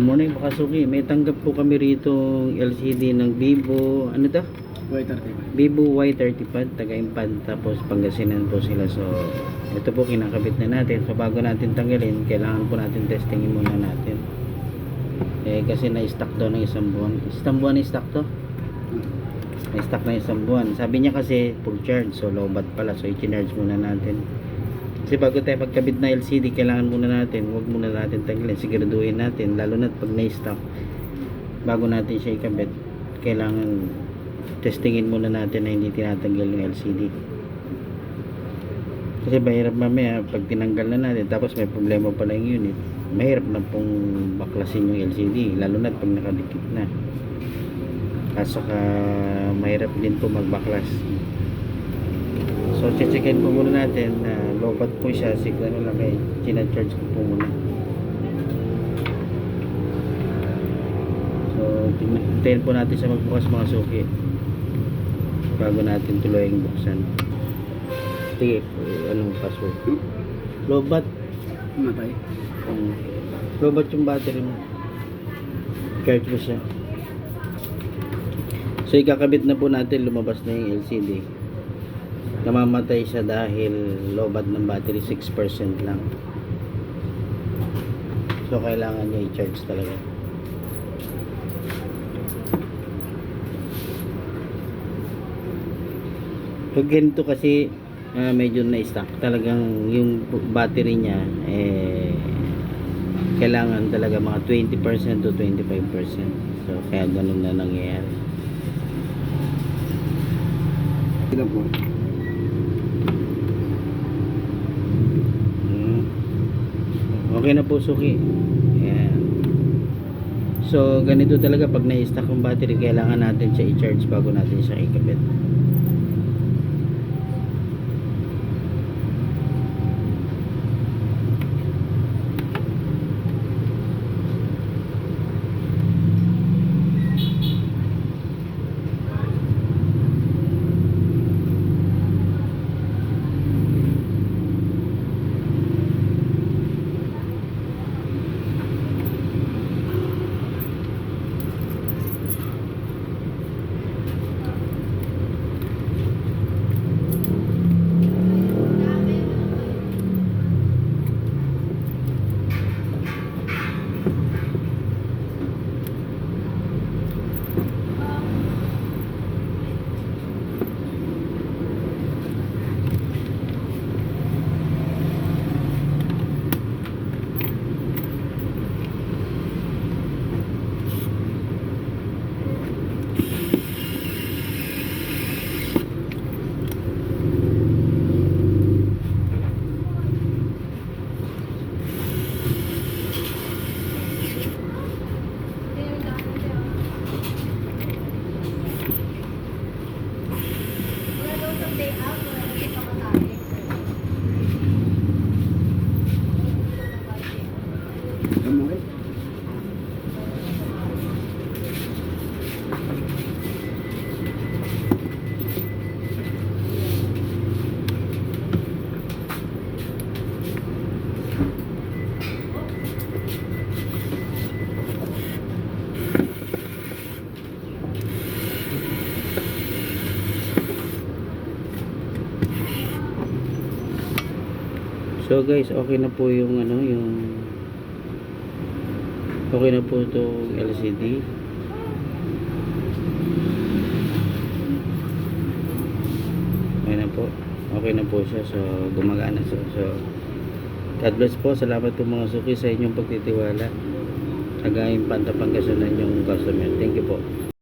morning mga kasuki. May tanggap po kami rito LCD ng Vivo, ano to? Y35. Vivo Y35, taga Infanta, tapos Pangasinan po sila. So, ito po kinakabit na natin. So, bago natin tanggalin, kailangan po natin testingin muna natin. Kasi na-stock daw ng isang buwan. Isang buwan na-stock to? Na-stock na isang buwan. Sabi niya kasi full charge, so low bat pala. So, i-charge muna natin. Kasi bago tayo magkabit na LCD, kailangan muna natin, huwag muna natin tanggalin, siguraduhin natin, lalo na pag na-stock, bago natin siya ikabit, kailangan testingin muna natin na hindi tinatanggal yung LCD. Kasi mahirap mamaya pag tinanggal na natin tapos may problema pala yung unit, mahirap na pong baklasin yung LCD, lalo na pag nakadikit na. Kaso mahirap din po magbaklas. So, checkin po muna natin na low bat po siya. Siguro lang kayo, sinacharge ko po muna. So, hintayin po natin siya magbukas mga suki bago natin tuloy yung buksan. Sige, anong password? Low bat. Matay. Low bat yung battery mo. Charge mo siya. So, ikakabit na po natin, lumabas na yung LCD. Namamatay siya dahil low bat ng battery 6% lang. So kailangan niya i-charge talaga. Pag ganito kasi medyo na-stock, talagang yung battery niya kailangan talaga mga 20% to 25%. So kaya ganun na nangyayari. Ito po. Okay na po suki. Ayan. So ganito talaga pag na-stock yung battery, kailangan natin siya i-charge bago natin siya ikabit. So guys, okay na po yung okay na po itong LCD. Okay na po siya. So gumagana siya. So God bless po. Salamat po mga suki sa inyong pagtitiwala. Taga Infanta, Pangasinan yung customer. Thank you po.